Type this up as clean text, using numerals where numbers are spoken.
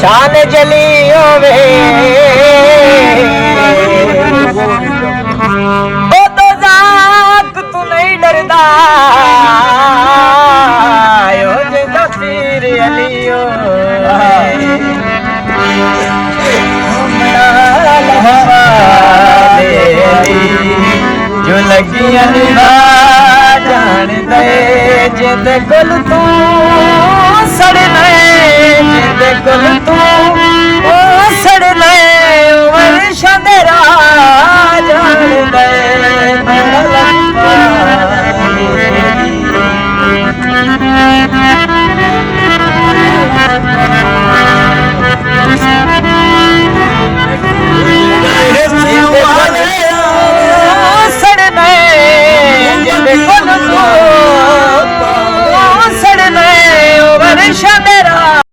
शान जली होवे ओ तो जाक तू नहीं डरदा ओ जिंदा पीर अलियो जो लगी निभा जान दे जिंद कुल तू सड़ने जिंद कुल तू सड़ने वर्ष तेरा जान दे सड़ने वर्ष तेरा